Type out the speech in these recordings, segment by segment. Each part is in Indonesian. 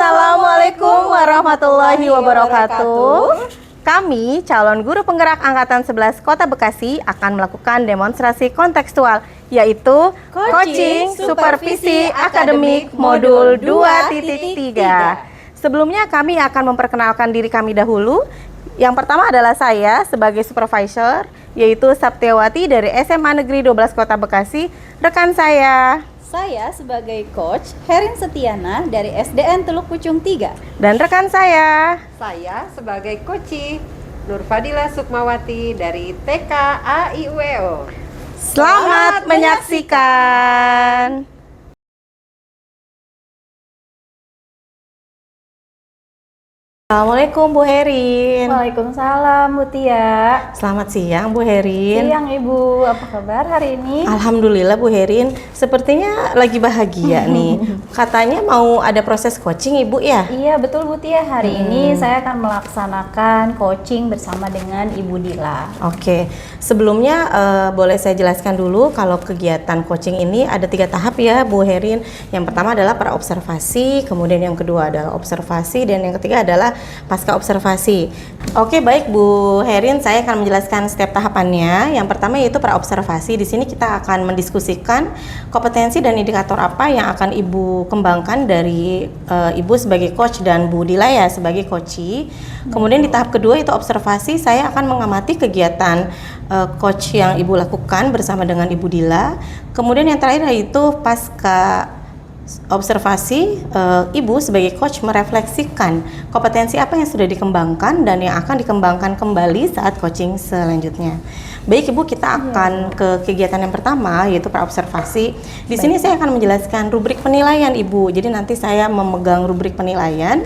Assalamualaikum warahmatullahi wabarakatuh. Kami, calon guru penggerak Angkatan 11 Kota Bekasi, akan melakukan demonstrasi kontekstual, yaitu Coaching Supervisi Akademik Modul 2.3. Sebelumnya kami akan memperkenalkan diri kami dahulu. Yang pertama adalah saya sebagai supervisor, yaitu Saptiawati dari SMA Negeri 12 Kota Bekasi. Rekan saya sebagai coach Herin Setiana dari SDN Teluk Pucung 3. Dan rekan saya sebagai coach Nurfadila Sukmawati dari TK AIUEO. Selamat menyaksikan. Assalamualaikum Bu Herin. Waalaikumsalam Bu Tia. Selamat siang Bu Herin. Siang Ibu, apa kabar hari ini? Alhamdulillah Bu Herin, sepertinya lagi bahagia nih. Katanya mau ada proses coaching Ibu ya? Iya betul Bu Tia, hari ini saya akan melaksanakan coaching bersama dengan Ibu Dila. Oke, sebelumnya boleh saya jelaskan dulu kalau kegiatan coaching ini ada 3 tahap ya Bu Herin. Yang pertama adalah pra-observasi, kemudian yang kedua adalah observasi, dan yang ketiga adalah pasca observasi. Oke, baik Bu Herin, saya akan menjelaskan setiap tahapannya. Yang pertama yaitu pra-observasi. Di sini kita akan mendiskusikan kompetensi dan indikator apa yang akan Ibu kembangkan dari Ibu sebagai coach dan Bu Dila ya sebagai coachee. Kemudian di tahap kedua itu observasi, saya akan mengamati kegiatan coach yang Ibu lakukan bersama dengan Ibu Dila. Kemudian yang terakhir yaitu pasca observasi, Ibu sebagai coach merefleksikan kompetensi apa yang sudah dikembangkan dan yang akan dikembangkan kembali saat coaching selanjutnya. Baik Ibu, kita akan ke kegiatan yang pertama yaitu pra-observasi. Di sini saya akan menjelaskan rubrik penilaian Ibu. Jadi nanti saya memegang rubrik penilaian.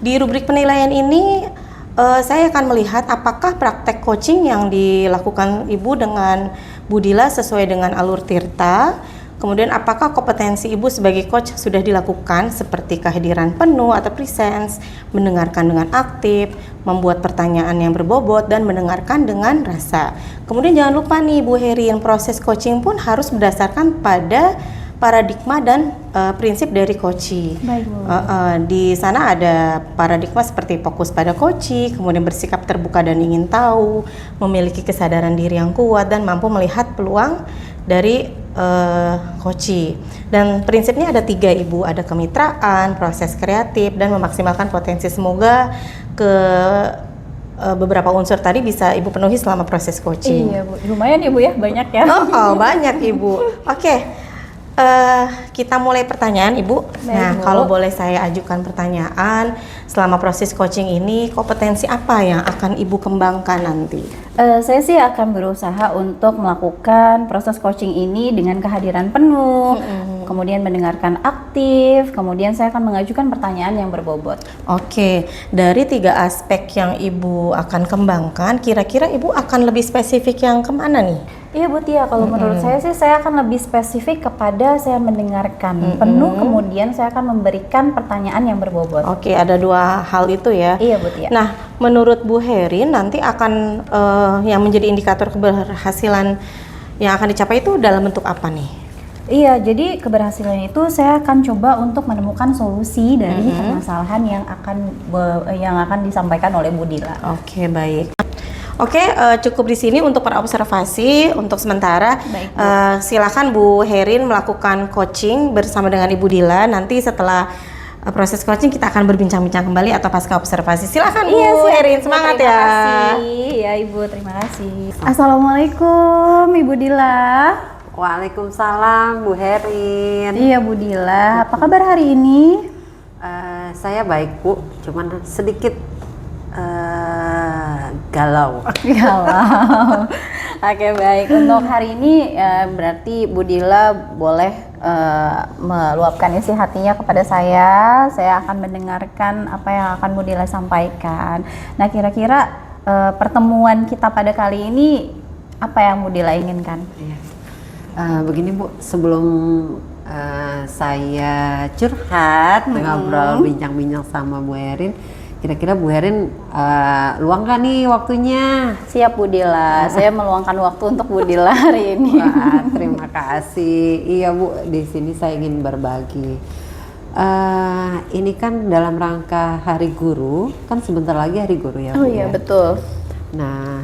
Di rubrik penilaian ini saya akan melihat apakah praktek coaching yang dilakukan Ibu dengan Bu Dila sesuai dengan alur Tirta. Kemudian apakah kompetensi Ibu sebagai coach sudah dilakukan seperti kehadiran penuh atau presence, mendengarkan dengan aktif, membuat pertanyaan yang berbobot, dan mendengarkan dengan rasa. Kemudian jangan lupa nih Bu Herin, proses coaching pun harus berdasarkan pada paradigma dan prinsip dari coaching. Baik Bu. Di sana ada paradigma seperti fokus pada coaching, kemudian bersikap terbuka dan ingin tahu, memiliki kesadaran diri yang kuat, dan mampu melihat peluang dari coaching. Dan prinsipnya ada 3 Ibu, ada kemitraan, proses kreatif, dan memaksimalkan potensi. Semoga beberapa unsur tadi bisa Ibu penuhi selama proses coaching. Iya Bu, lumayan Ibu ya, banyak ya. Banyak Ibu. Oke. Kita mulai pertanyaan Ibu. Nah, Bu. kalau boleh saya ajukan pertanyaan, selama proses coaching ini kompetensi apa yang akan Ibu kembangkan nanti? Saya sih akan berusaha untuk melakukan proses coaching ini dengan kehadiran penuh, kemudian mendengarkan aktif, kemudian saya akan mengajukan pertanyaan yang berbobot. Oke, dari 3 aspek yang Ibu akan kembangkan, kira-kira Ibu akan lebih spesifik yang kemana nih? Iya Bu Tia, kalau menurut saya sih saya akan lebih spesifik kepada saya mendengarkan penuh, kemudian saya akan memberikan pertanyaan yang berbobot. Oke, ada 2 hal itu ya. Iya Bu Tia. Nah, menurut Bu Herin nanti akan yang menjadi indikator keberhasilan yang akan dicapai itu dalam bentuk apa nih? Iya, jadi keberhasilan itu saya akan coba untuk menemukan solusi dari permasalahan yang akan disampaikan oleh Bu Dila. Oke, baik. Oke, cukup di sini untuk observasi untuk sementara. Baik, silakan Bu Herin melakukan coaching bersama dengan Ibu Dila. Nanti setelah proses coaching kita akan berbincang-bincang kembali atau pasca observasi. Silakan Bu Herin, semangat ya. Terima kasih ya Ibu, terima kasih. Assalamualaikum Ibu Dila. Waalaikumsalam Bu Herin. Iya Bu Dila, apa kabar hari ini? Saya baik Bu, cuman sedikit galau. Galau. Oke baik, untuk hari ini berarti Bu Dila boleh meluapkan isi hatinya kepada saya. Saya akan mendengarkan apa yang akan Bu Dila sampaikan. Nah kira-kira pertemuan kita pada kali ini apa yang Bu Dila inginkan? Begini Bu, sebelum saya curhat, ngobrol bincang-bincang sama Bu Herin, kira-kira Bu Herin luang gak nih waktunya? Siap Bu Dila, saya meluangkan waktu untuk Bu Dila hari ini. Wah, terima kasih. Iya Bu, di sini saya ingin berbagi. Ini kan dalam rangka Hari Guru, kan sebentar lagi Hari Guru ya Oh Bu iya ya. betul. Nah,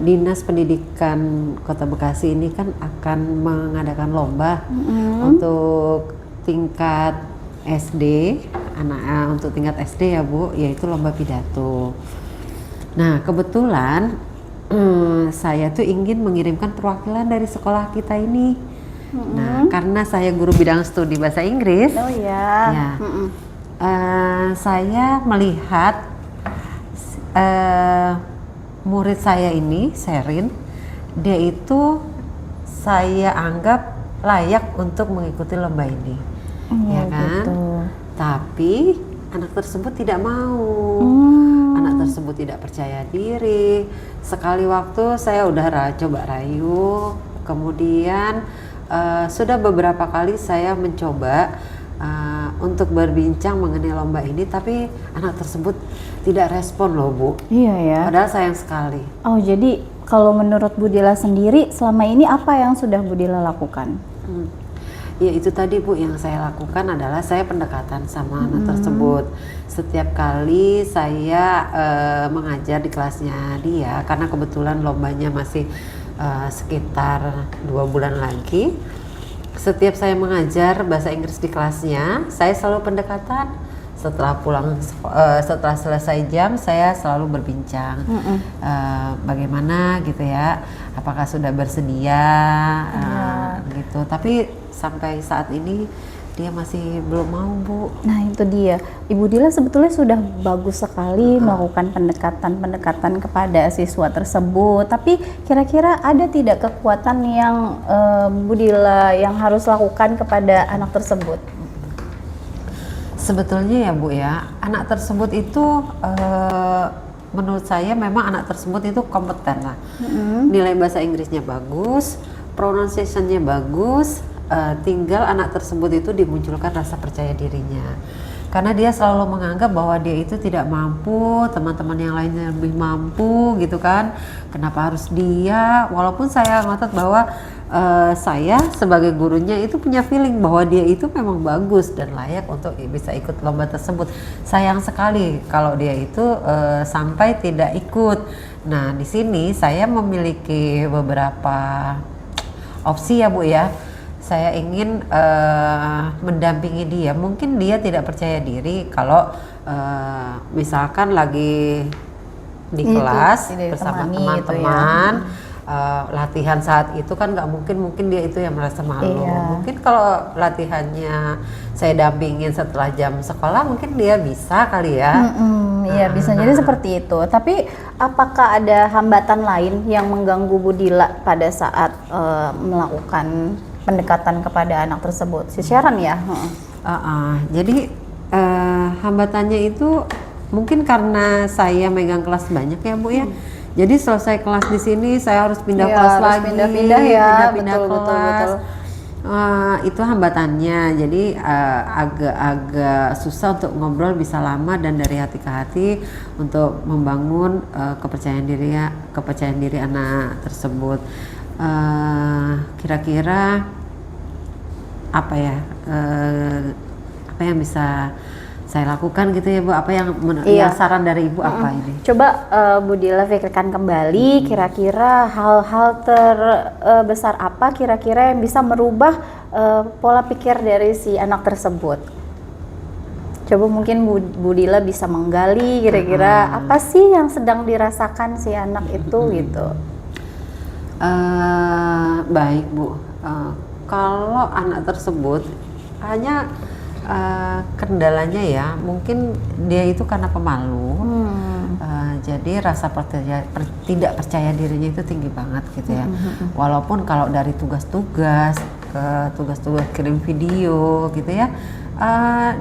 Dinas Pendidikan Kota Bekasi ini kan akan mengadakan lomba untuk tingkat SD, untuk tingkat SD ya Bu, yaitu lomba pidato. Nah, kebetulan saya tuh ingin mengirimkan perwakilan dari sekolah kita ini. Nah, karena saya guru bidang studi bahasa Inggris, Oh iya. ya, saya melihat murid saya ini, Sherin, dia itu saya anggap layak untuk mengikuti lomba ini, ya kan? Gitu. Tapi anak tersebut tidak mau. Anak tersebut tidak percaya diri. Sekali waktu saya udah coba rayu, kemudian sudah beberapa kali saya mencoba untuk berbincang mengenai lomba ini, tapi anak tersebut tidak respon loh Bu. Iya ya. Padahal sayang sekali. Oh jadi kalau menurut Bu Dila sendiri selama ini apa yang sudah Bu Dila lakukan? Ya itu tadi Bu, yang saya lakukan adalah saya pendekatan sama anak tersebut. Setiap kali saya mengajar di kelasnya dia, karena kebetulan lombanya masih sekitar 2 bulan lagi. Setiap saya mengajar bahasa Inggris di kelasnya, saya selalu pendekatan. Setelah setelah selesai jam, saya selalu berbincang bagaimana gitu ya, apakah sudah bersedia gitu. Tapi sampai saat ini dia masih belum mau Bu. Nah itu dia, Ibu Dila sebetulnya sudah bagus sekali melakukan pendekatan kepada siswa tersebut. Tapi kira-kira ada tidak kekuatan yang Bu Dila yang harus lakukan kepada anak tersebut? Sebetulnya ya Bu ya, anak tersebut itu menurut saya memang anak tersebut itu kompeten lah. Nilai bahasa Inggrisnya bagus, pronunciation-nya bagus, tinggal anak tersebut itu dimunculkan rasa percaya dirinya. Karena dia selalu menganggap bahwa dia itu tidak mampu, teman-teman yang lainnya lebih mampu gitu kan. Kenapa harus dia? Walaupun saya ngotot bahwa saya sebagai gurunya itu punya feeling bahwa dia itu memang bagus dan layak untuk bisa ikut lomba tersebut. Sayang sekali kalau dia itu sampai tidak ikut. Nah, di sini saya memiliki beberapa opsi ya Bu ya. Saya ingin mendampingi dia. Mungkin dia tidak percaya diri kalau misalkan lagi di kelas bersama teman-teman. Latihan saat itu kan nggak mungkin dia itu yang merasa malu. Mungkin kalau latihannya saya dampingin setelah jam sekolah, mungkin dia bisa kali ya. Iya bisa jadi seperti itu. Tapi apakah ada hambatan lain yang mengganggu Bu Dila pada saat melakukan pendekatan kepada anak tersebut? Si Sharon ya. Jadi hambatannya itu mungkin karena saya megang kelas banyak ya Bu ya. Jadi selesai kelas di sini saya harus pindah kelas lagi, pindah-pindah ya, pindah-pindah kelas. Itu hambatannya. Jadi agak susah untuk ngobrol bisa lama dan dari hati ke hati untuk membangun kepercayaan diri anak tersebut. Kira-kira apa ya? Apa yang bisa saya lakukan gitu ya Bu, apa yang saran dari Ibu apa ini? Coba Bu Dila pikirkan kembali kira-kira hal-hal terbesar apa kira-kira yang bisa merubah pola pikir dari si anak tersebut. Coba mungkin Bu Dila bisa menggali kira-kira apa sih yang sedang dirasakan si anak itu gitu. Baik Bu, kalau anak tersebut hanya kendalanya ya mungkin dia itu karena pemalu, jadi rasa tidak percaya dirinya itu tinggi banget gitu ya. Walaupun kalau dari tugas-tugas ke tugas-tugas kirim video gitu ya,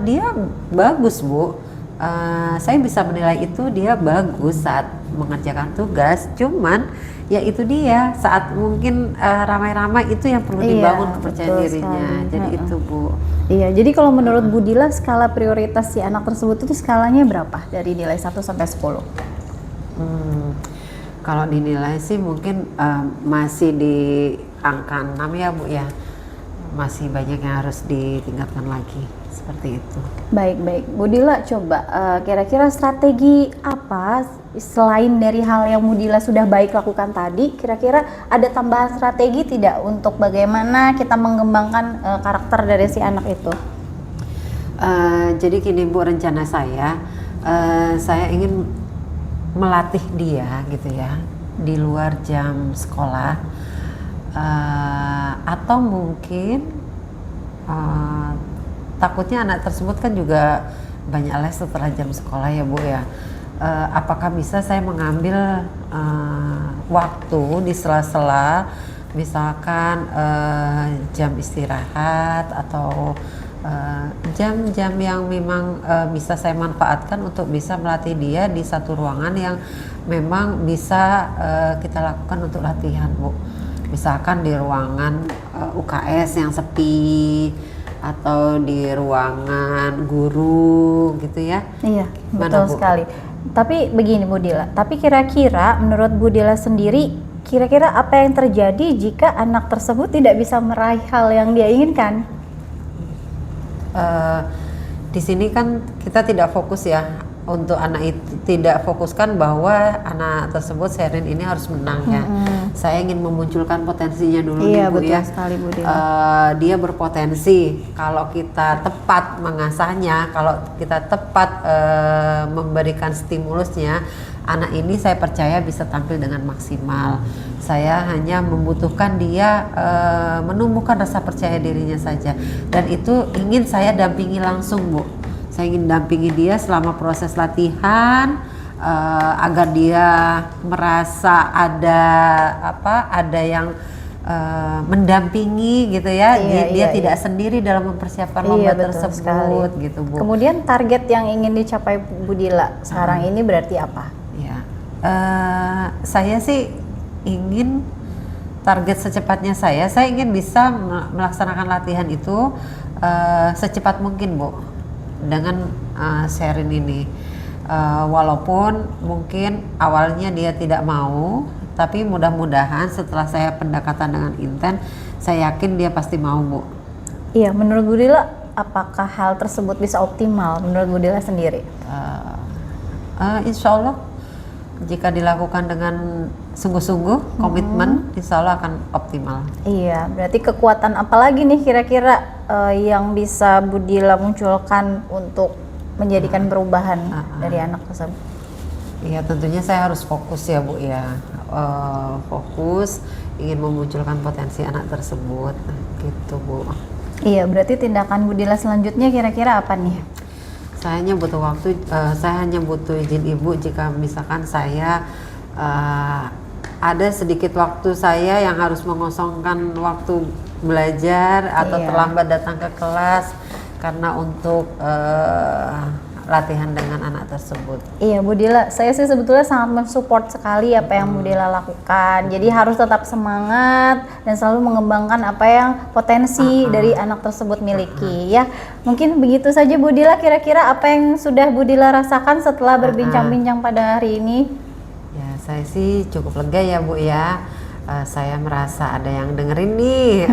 dia bagus Bu. Saya bisa menilai itu dia bagus saat mengerjakan tugas, cuman ya itu dia saat mungkin ramai-ramai itu yang perlu dibangun kepercayaan dirinya. Jadi itu Bu. Iya, jadi kalau menurut Bu Dila skala prioritas si anak tersebut itu skalanya berapa dari nilai 1 sampai 10? Kalau dinilai sih mungkin masih di angka 6 ya Bu ya. Masih banyak yang harus ditingkatkan lagi seperti itu. Baik, Bu Dila, coba kira-kira strategi apa selain dari hal yang Bu Dila sudah baik lakukan tadi, kira-kira ada tambahan strategi tidak untuk bagaimana kita mengembangkan karakter dari si anak itu? Jadi gini Bu, rencana saya ingin melatih dia gitu ya di luar jam sekolah, atau mungkin takutnya anak tersebut kan juga banyak les setelah jam sekolah ya Bu ya. Apakah bisa saya mengambil waktu di sela-sela misalkan jam istirahat atau jam-jam yang memang bisa saya manfaatkan untuk bisa melatih dia di satu ruangan yang memang bisa kita lakukan untuk latihan Bu. Misalkan di ruangan UKS yang sepi atau di ruangan guru gitu ya. Iya, Mana, betul Bu? sekali. Tapi begini Bu Dila, tapi kira-kira menurut Bu Dila sendiri, kira-kira apa yang terjadi jika anak tersebut tidak bisa meraih hal yang dia inginkan? Di sini kan kita tidak fokus ya untuk anak itu, tidak fokuskan bahwa anak tersebut Sherin ini harus menang ya. Saya ingin memunculkan potensinya dulu nih, Bu, betul ya. sekali Bu Dila. Dia berpotensi kalau kita tepat mengasahnya, kalau kita tepat memberikan stimulusnya, anak ini saya percaya bisa tampil dengan maksimal. Saya hanya membutuhkan dia menumbuhkan rasa percaya dirinya saja, dan itu ingin saya dampingi langsung Bu. Saya ingin dampingi dia selama proses latihan agar dia merasa ada yang mendampingi gitu ya. Dia tidak sendiri dalam mempersiapkan lomba betul tersebut sekali. gitu Bu. Kemudian target yang ingin dicapai Bu Dila sekarang ini berarti apa? Ya, saya sih ingin target secepatnya saya ingin bisa melaksanakan latihan itu secepat mungkin Bu, dengan Sherin ini. Walaupun mungkin awalnya dia tidak mau, tapi mudah-mudahan setelah saya pendekatan dengan intent, saya yakin dia pasti mau Bu. Iya, menurut Bu Dila, apakah hal tersebut bisa optimal menurut Bu Dila sendiri? Insya Allah jika dilakukan dengan sungguh-sungguh, komitmen, insya Allah akan optimal. Iya, berarti kekuatan apa lagi nih kira-kira yang bisa Bu Dila munculkan untuk menjadikan perubahan dari anak tersebut? Iya, tentunya saya harus fokus ya Bu ya, fokus ingin memunculkan potensi anak tersebut gitu Bu. Iya, berarti tindakan Bu Dila selanjutnya kira-kira apa nih? Saya hanya butuh waktu, saya hanya butuh izin Ibu jika misalkan saya ada sedikit waktu saya yang harus mengosongkan waktu belajar atau terlambat datang ke kelas karena untuk latihan dengan anak tersebut. Iya Bu Dila, saya sih sebetulnya sangat mensupport sekali apa yang Bu Dila lakukan. Jadi harus tetap semangat dan selalu mengembangkan apa yang potensi dari anak tersebut miliki ya. Mungkin begitu saja Bu Dila, kira-kira apa yang sudah Bu Dila rasakan setelah berbincang-bincang pada hari ini? Ya, saya sih cukup lega ya Bu ya. Saya merasa ada yang dengerin nih.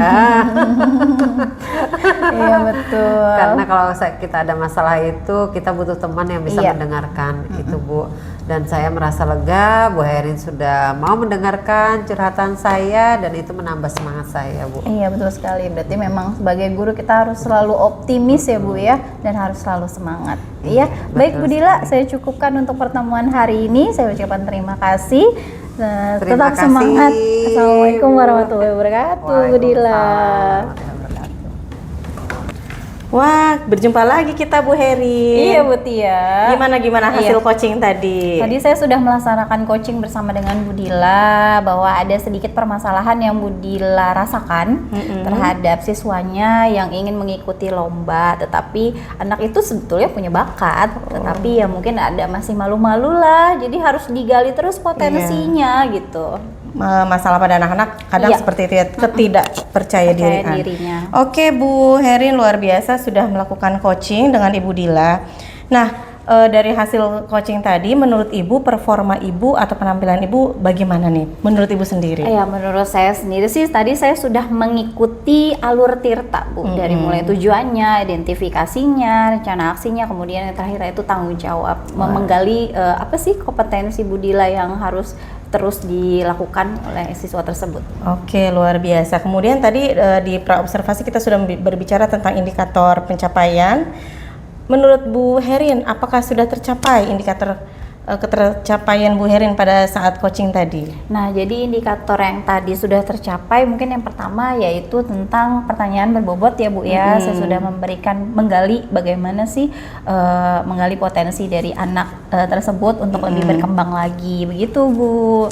Iya betul. Karena kalau kita ada masalah itu, kita butuh teman yang bisa mendengarkan itu Bu. Dan saya merasa lega, Bu Herin sudah mau mendengarkan curhatan saya dan itu menambah semangat saya Bu. Iya betul sekali. Berarti memang sebagai guru kita harus selalu optimis ya Bu ya, dan harus selalu semangat. Iya. Baik Bu Dila, saya cukupkan untuk pertemuan hari ini. Saya ucapkan terima kasih. Tetap kasih. semangat. Assalamualaikum warahmatullahi wabarakatuh Bu Dila. Wah, berjumpa lagi kita Bu Heri. Iya Bu Tia. Gimana hasil coaching tadi? Tadi saya sudah melaksanakan coaching bersama dengan Bu Dila bahwa ada sedikit permasalahan yang Bu Dila rasakan terhadap siswanya yang ingin mengikuti lomba, tetapi anak itu sebetulnya punya bakat, tetapi ya mungkin ada masih malu-malu lah, jadi harus digali terus potensinya gitu. Masalah pada anak-anak kadang seperti itu ya, ketidak percaya dirinya. Oke Bu Herin, luar biasa sudah melakukan coaching dengan Ibu Dila. Nah, dari hasil coaching tadi, menurut Ibu performa Ibu atau penampilan Ibu bagaimana nih? Menurut Ibu sendiri? Ya, menurut saya sendiri sih tadi saya sudah mengikuti alur Tirta, Bu. Dari mulai tujuannya, identifikasinya, rencana aksinya, kemudian yang terakhir itu tanggung jawab. Menggali apa sih kompetensi Bu Dila yang harus terus dilakukan oleh siswa tersebut. Oke, luar biasa. Kemudian tadi di praobservasi kita sudah berbicara tentang indikator pencapaian. Menurut Bu Herin, apakah sudah tercapai indikator ketercapaian Bu Herin pada saat coaching tadi? Nah, jadi indikator yang tadi sudah tercapai mungkin yang pertama yaitu tentang pertanyaan berbobot ya Bu ya. Saya sudah menggali bagaimana sih menggali potensi dari anak tersebut untuk lebih berkembang lagi, begitu Bu.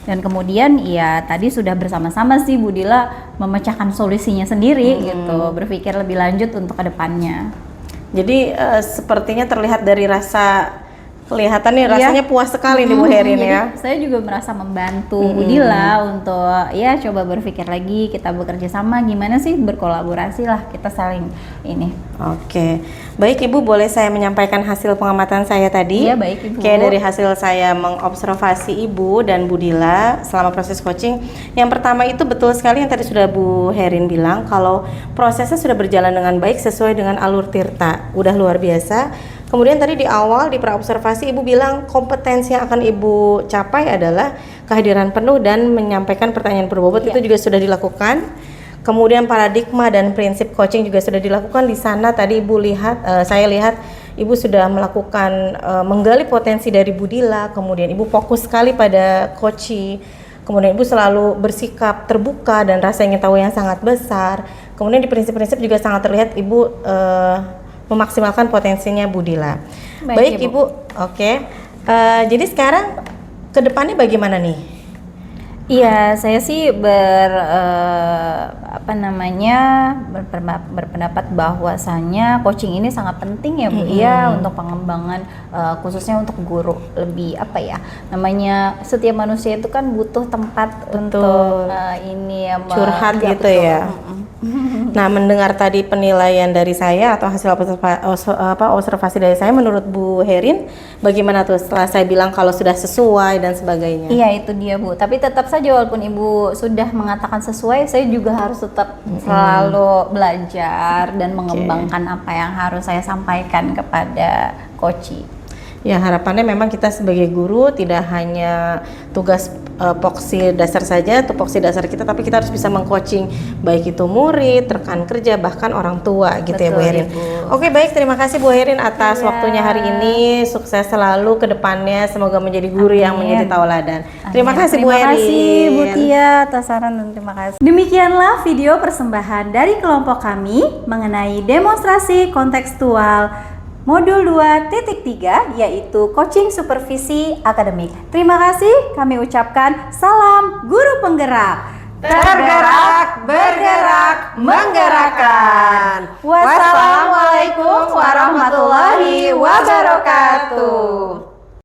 Dan kemudian ya tadi sudah bersama-sama sih Bu Dila memecahkan solusinya sendiri gitu, berpikir lebih lanjut untuk kedepannya. Jadi sepertinya terlihat dari kelihatannya rasanya puas sekali nih Bu Herin Jadi ya. saya juga merasa membantu Bu Dila untuk ya coba berpikir lagi, kita bekerja sama gimana sih, berkolaborasi lah, kita saling ini. Oke, baik Ibu, boleh saya menyampaikan hasil pengamatan saya tadi? Iya, baik Ibu. Kayak dari hasil saya mengobservasi Ibu dan Bu Dila selama proses coaching. Yang pertama itu betul sekali yang tadi sudah Bu Herin bilang, kalau prosesnya sudah berjalan dengan baik sesuai dengan alur Tirta. Udah luar biasa. Kemudian tadi di awal di praobservasi Ibu bilang kompetensi yang akan Ibu capai adalah kehadiran penuh dan menyampaikan pertanyaan berbobot. Itu juga sudah dilakukan. Kemudian paradigma dan prinsip coaching juga sudah dilakukan di sana. Tadi Ibu lihat, saya lihat Ibu sudah melakukan menggali potensi dari Bu Dila. Kemudian Ibu fokus sekali pada coaching. Kemudian Ibu selalu bersikap terbuka dan rasa ingin tahu yang sangat besar. Kemudian di prinsip-prinsip juga sangat terlihat Ibu memaksimalkan potensinya Bu Dila. Baik Ibu, oke. Jadi sekarang ke depannya bagaimana nih? Iya, saya sih berpendapat bahwasannya coaching ini sangat penting ya Bu ya untuk pengembangan khususnya untuk guru. Lebih namanya setiap manusia itu kan butuh tempat untuk curhat gitu ya. Nah, mendengar tadi penilaian dari saya atau hasil observasi dari saya, menurut Bu Herin bagaimana tuh setelah saya bilang kalau sudah sesuai dan sebagainya? Iya, itu dia Bu. Tapi tetap saja walaupun Ibu sudah mengatakan sesuai, saya juga harus tetap selalu belajar dan mengembangkan apa yang harus saya sampaikan kepada coach. Ya, harapannya memang kita sebagai guru tidak hanya tugas poksi dasar saja, tupoksi dasar kita, tapi kita harus bisa mengcoaching baik itu murid, rekan kerja, bahkan orang tua gitu. Betul, ya Bu Herin. Oke, baik, terima kasih Bu Herin atas waktunya hari ini. Sukses selalu ke depannya, semoga menjadi guru yang menjadi tauladan. Terima kasih Bu Herin. Terima kasih Bu Tia atas saran dan terima kasih. Demikianlah video persembahan dari kelompok kami mengenai demonstrasi kontekstual Modul 2.3 yaitu Coaching Supervisi Akademik. Terima kasih, kami ucapkan salam guru penggerak. Tergerak, bergerak, menggerakkan. Wassalamualaikum warahmatullahi wabarakatuh.